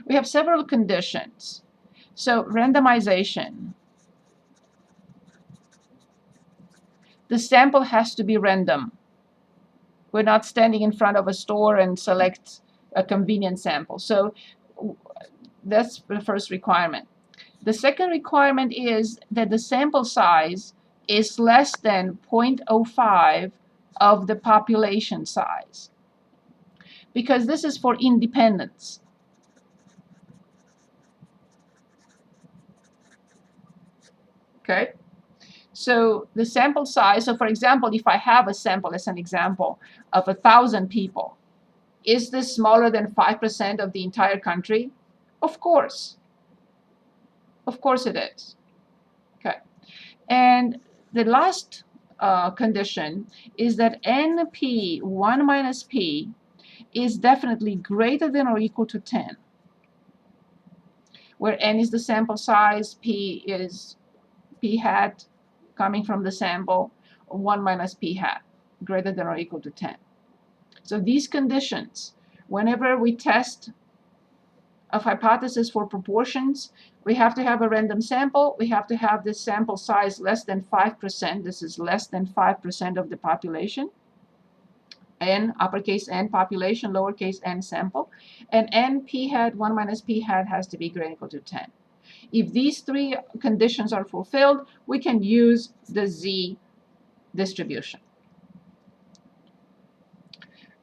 We have several conditions. So randomization. The sample has to be random. We're not standing in front of a store and select a convenient sample. So that's the first requirement. The second requirement is that the sample size is less than 0.05 of the population size, because this is for independence. Okay, so the sample size, so for example, if I have a sample as an example of 1,000 people, is this smaller than 5% of the entire country? Of course. Of course it is. Okay. And the last condition is that NP 1 minus P is definitely greater than or equal to 10, where N is the sample size, P is P hat coming from the sample, 1 minus P hat, greater than or equal to 10. So these conditions, whenever we test a hypothesis for proportions, we have to have a random sample, we have to have this sample size less than 5%, this is less than 5% of the population, N, uppercase N population, lowercase n sample, and N P hat, 1 minus P hat has to be greater than or equal to 10. If these three conditions are fulfilled, we can use the Z distribution.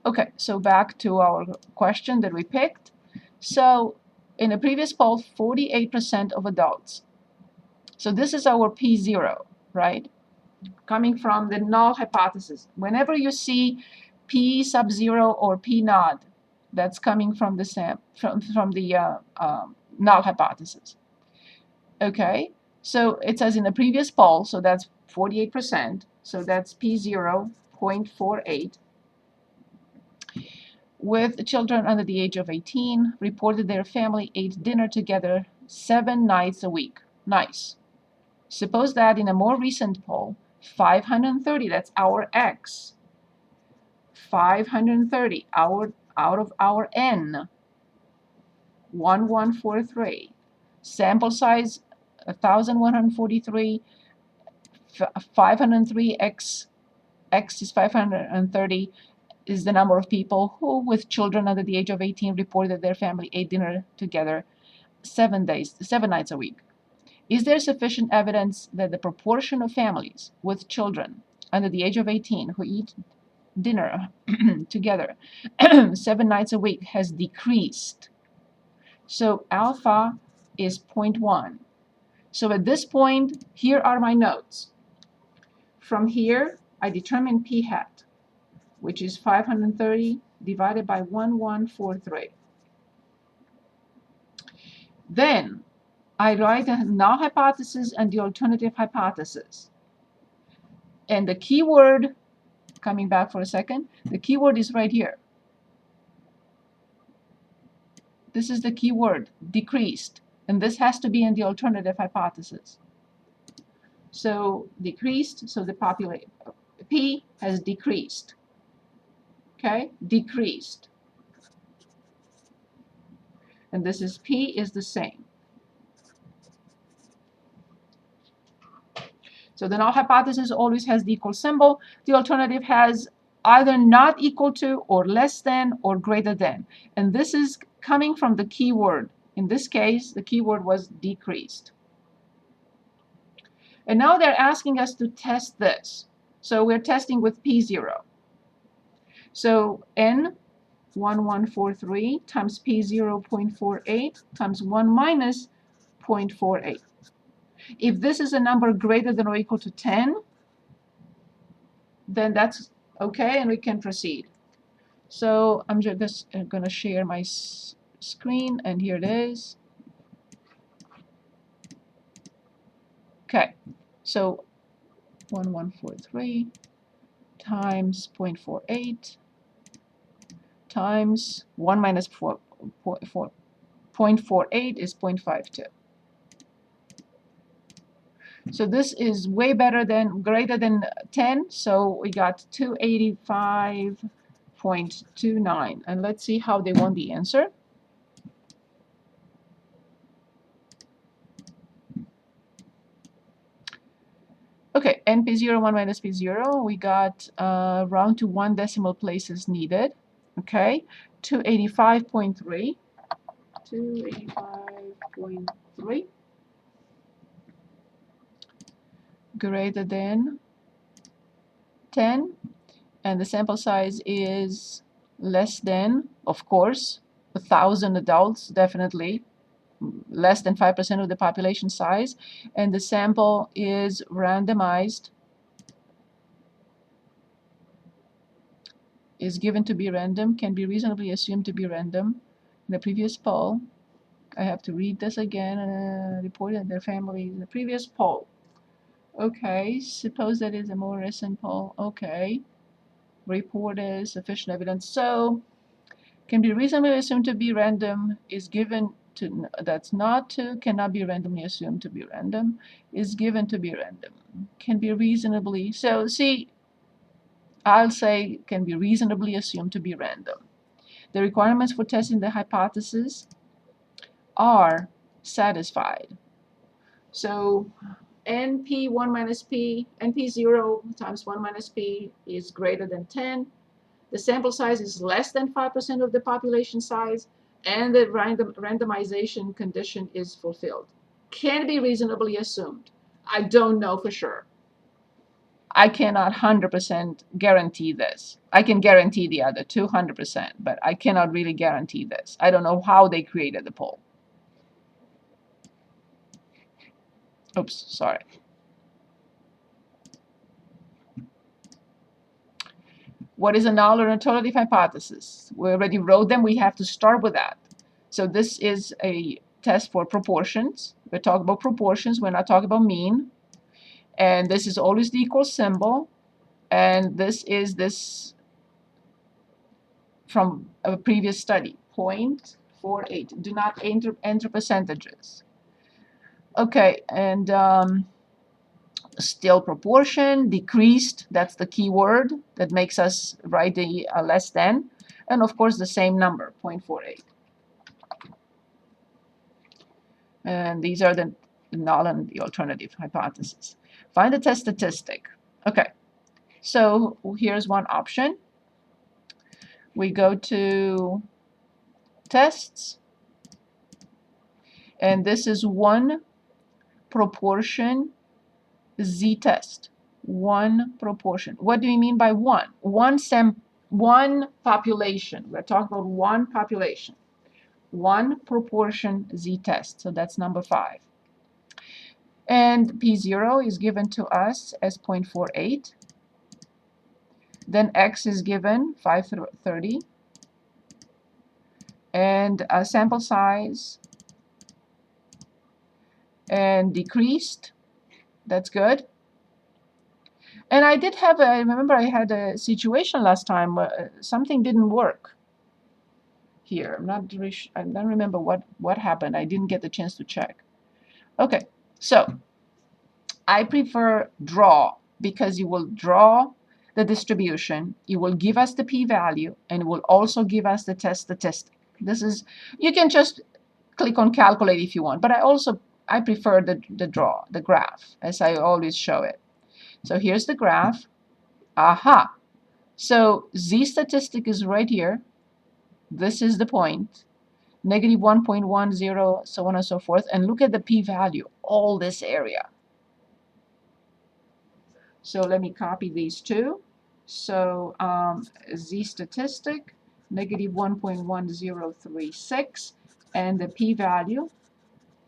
Okay, so back to our question that we picked. So in a previous poll, 48% of adults. So this is our P0, right? Coming from the null hypothesis. Whenever you see P sub 0 or P naught, that's coming from the null hypothesis. Okay, so it says in the previous poll, so that's 48%, so that's P0, 0.48. With children under the age of 18, reported their family ate dinner together 7 nights a week. Nice. Suppose that in a more recent poll, 530, that's our X, 530 out of our N, 1143, sample size 1,143, 503 X is 530, is the number of people who, with children under the age of 18, reported that their family ate dinner together 7 nights a week. Is there sufficient evidence that the proportion of families with children under the age of 18 who eat dinner together 7 nights a week has decreased? So alpha is 0.1. So at this point, here are my notes. From here, I determine P hat, which is 530 divided by 1143. Then I write the null hypothesis and the alternative hypothesis. And the keyword, coming back for a second, the keyword is right here. This is the keyword, decreased. And this has to be in the alternative hypothesis. So decreased, so the population, P has decreased. Okay, decreased. And this is P is the same. So the null hypothesis always has the equal symbol. The alternative has either not equal to or less than or greater than. And this is coming from the keyword. In this case, the keyword was decreased. And now they're asking us to test this. So we're testing with P0. So N 1143 times P0 0.48 times 1 minus 0.48. If this is a number greater than or equal to 10, then that's okay and we can proceed. So I'm just going to share my screen, and here it is. Okay, so 1143 times 0.48 times 1 minus 0.48 is 0.52. So this is way better than, greater than 10, so we got 285.29. And let's see how they want the answer. Okay, NP0, 1 minus P0, we got round to 1 decimal places needed. Okay, 285.3. 285.3 greater than 10, and the sample size is less than, of course, 1,000 adults, definitely less than 5% of the population size, and the sample is randomized, is given to be random, can be reasonably assumed to be random. In the previous poll, I have to read this again, reported their family in the previous poll. Okay, suppose that is a more recent poll. Okay, reported sufficient evidence. So, can be reasonably assumed to be random, is given to, that's not to, cannot be randomly assumed to be random, is given to be random. Can be reasonably, so see, I'll say can be reasonably assumed to be random. The requirements for testing the hypothesis are satisfied. So NP1 minus P, NP0 times 1 minus P is greater than 10. The sample size is less than 5% of the population size, and the randomization condition is fulfilled. Can be reasonably assumed. I don't know for sure. I cannot 100% guarantee this. I can guarantee the other 200%, but I cannot really guarantee this. I don't know how they created the poll. Oops, sorry. What is a null or alternative hypothesis? We already wrote them. We have to start with that. So this is a test for proportions. We're talking about proportions. We're not talking about mean. And this is always the equal symbol. And this is this from a previous study, 0.48. Do not enter percentages. Okay, and still proportion, decreased, that's the key word that makes us write the less than, and of course the same number, 0.48. And these are the null and the alternative hypothesis. Find the test statistic. Okay, so here's one option. We go to tests, and this is one proportion z-test. One proportion. What do we mean by one? One population. We're talking about one population. One proportion z-test. So that's number 5. And P0 is given to us as 0.48. Then X is given 530. And a sample size and decreased. That's good. And I did have I remember I had a situation last time where something didn't work here. I don't remember what happened. I didn't get the chance to check. Okay, so I prefer draw because you will draw the distribution, you will give us the p-value, and it will also give us the test statistic. This is, you can just click on calculate if you want, but I prefer the draw, the graph, as I always show it. So here's the graph. Aha! So z statistic is right here. This is the point. Negative 1.10, so on and so forth. And look at the p-value, all this area. So let me copy these two. So z statistic, negative 1.1036, and the p-value.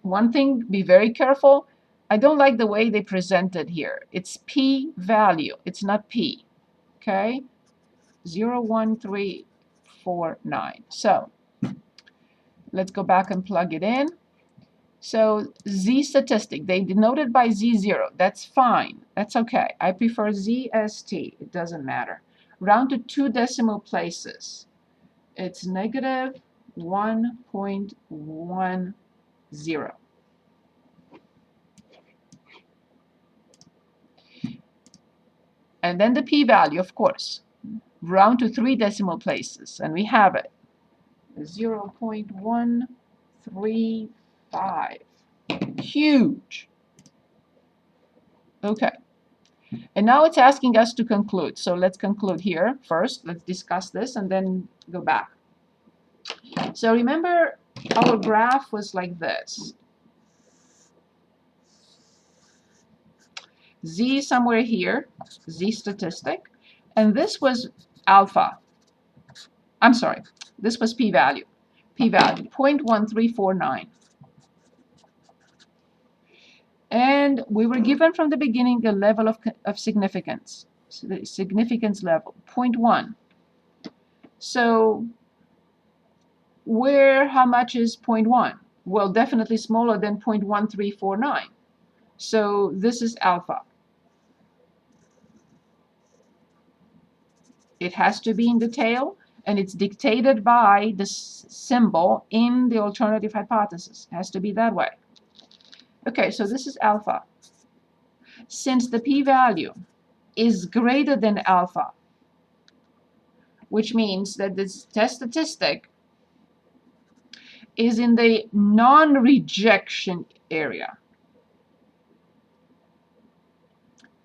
One thing, be very careful. I don't like the way they present it here. It's p-value. It's not p. Okay? 0.1349. So let's go back and plug it in. So z statistic, they denoted by z0. That's fine. That's okay. I prefer zst. It doesn't matter. Round to 2 decimal places. It's negative 1.10. And then the p-value, of course. Round to 3 decimal places. And we have it. 0.135. Huge. Okay. And now it's asking us to conclude. So let's conclude here first. Let's discuss this and then go back. So remember, our graph was like this. Z somewhere here, Z statistic, and this was alpha. I'm sorry, this was p-value. P-value, 0.1349. And we were given from the beginning a level of significance, so the significance level, 0.1. So how much is 0.1? Well, definitely smaller than 0.1349. So this is alpha. It has to be in the tail, and it's dictated by the symbol in the alternative hypothesis. It has to be that way. Okay, so this is alpha. Since the p-value is greater than alpha, which means that this test statistic is in the non-rejection area,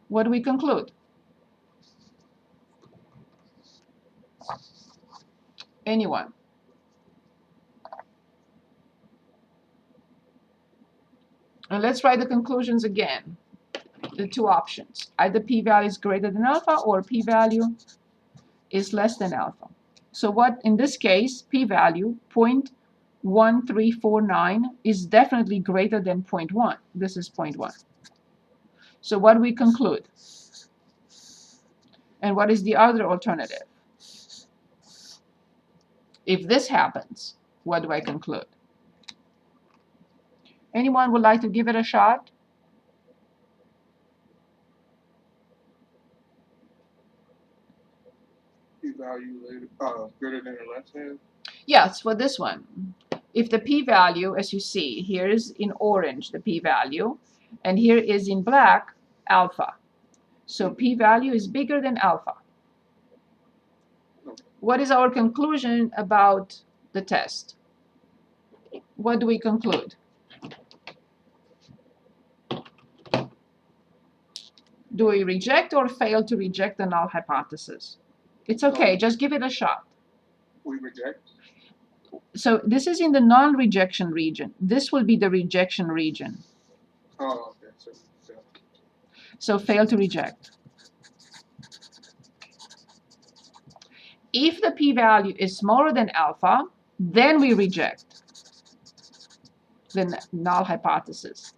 what do we conclude? Anyone? And let's write the conclusions again. The two options. Either p-value is greater than alpha or p-value is less than alpha. So what, in this case, p-value 0.1349 is definitely greater than 0.1. This is 0.1. So what do we conclude? And what is the other alternative? If this happens, what do I conclude? Anyone would like to give it a shot? P-value greater than or less than? Yes, for this one. If the p-value, as you see, here is in orange the p-value, and here is in black alpha. So p-value is bigger than alpha. What is our conclusion about the test? What do we conclude? Do we reject or fail to reject the null hypothesis? It's okay, just give it a shot. We reject. So this is in the non-rejection region. This will be the rejection region. Oh, okay. So fail to reject. If the p-value is smaller than alpha, then we reject the null hypothesis.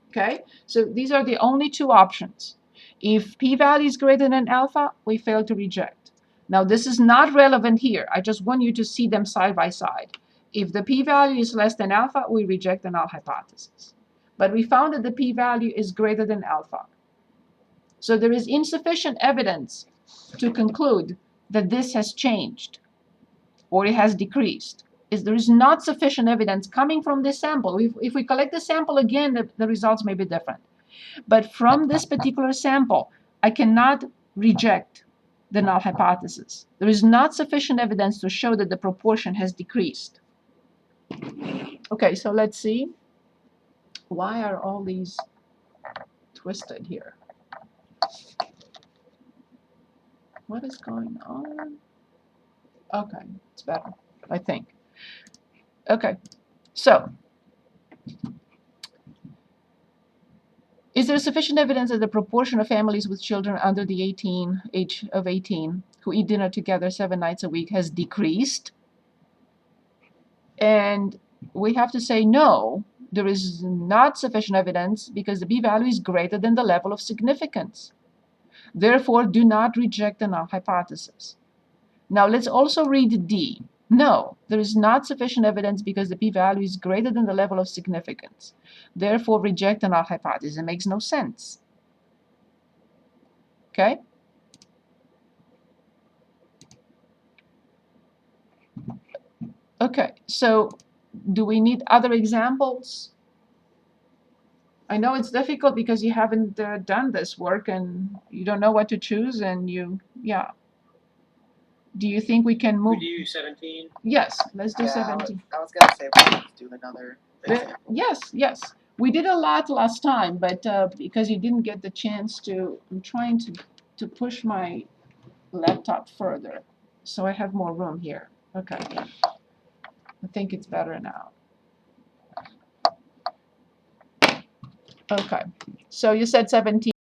Okay, so these are the only two options. If p-value is greater than alpha, we fail to reject. Now this is not relevant here. I just want you to see them side by side. If the p-value is less than alpha, we reject the null hypothesis. But we found that the p-value is greater than alpha. So there is insufficient evidence to conclude that this has changed or it has decreased. There is not sufficient evidence coming from this sample. If we collect the sample again, the results may be different. But from this particular sample, I cannot reject the null hypothesis. There is not sufficient evidence to show that the proportion has decreased. Okay, so let's see. Why are all these twisted here? What is going on? Okay, it's better, I think. Okay, so is there sufficient evidence that the proportion of families with children under the age of 18 who eat dinner together 7 nights a week has decreased? And we have to say no, there is not sufficient evidence because the p-value is greater than the level of significance. Therefore, do not reject the null hypothesis. Now let's also read D. No, there is not sufficient evidence because the p-value is greater than the level of significance. Therefore, reject the null hypothesis. It makes no sense. Okay? Okay, so do we need other examples? I know it's difficult because you haven't done this work and you don't know what to choose and yeah. Do you think we can move? We do 17? Yes, let's do 17. I was gonna say we could do another example. Yes. We did a lot last time, but because you didn't get the chance to, I'm trying to push my laptop further so I have more room here. Okay. I think it's better now. Okay. So you said 17.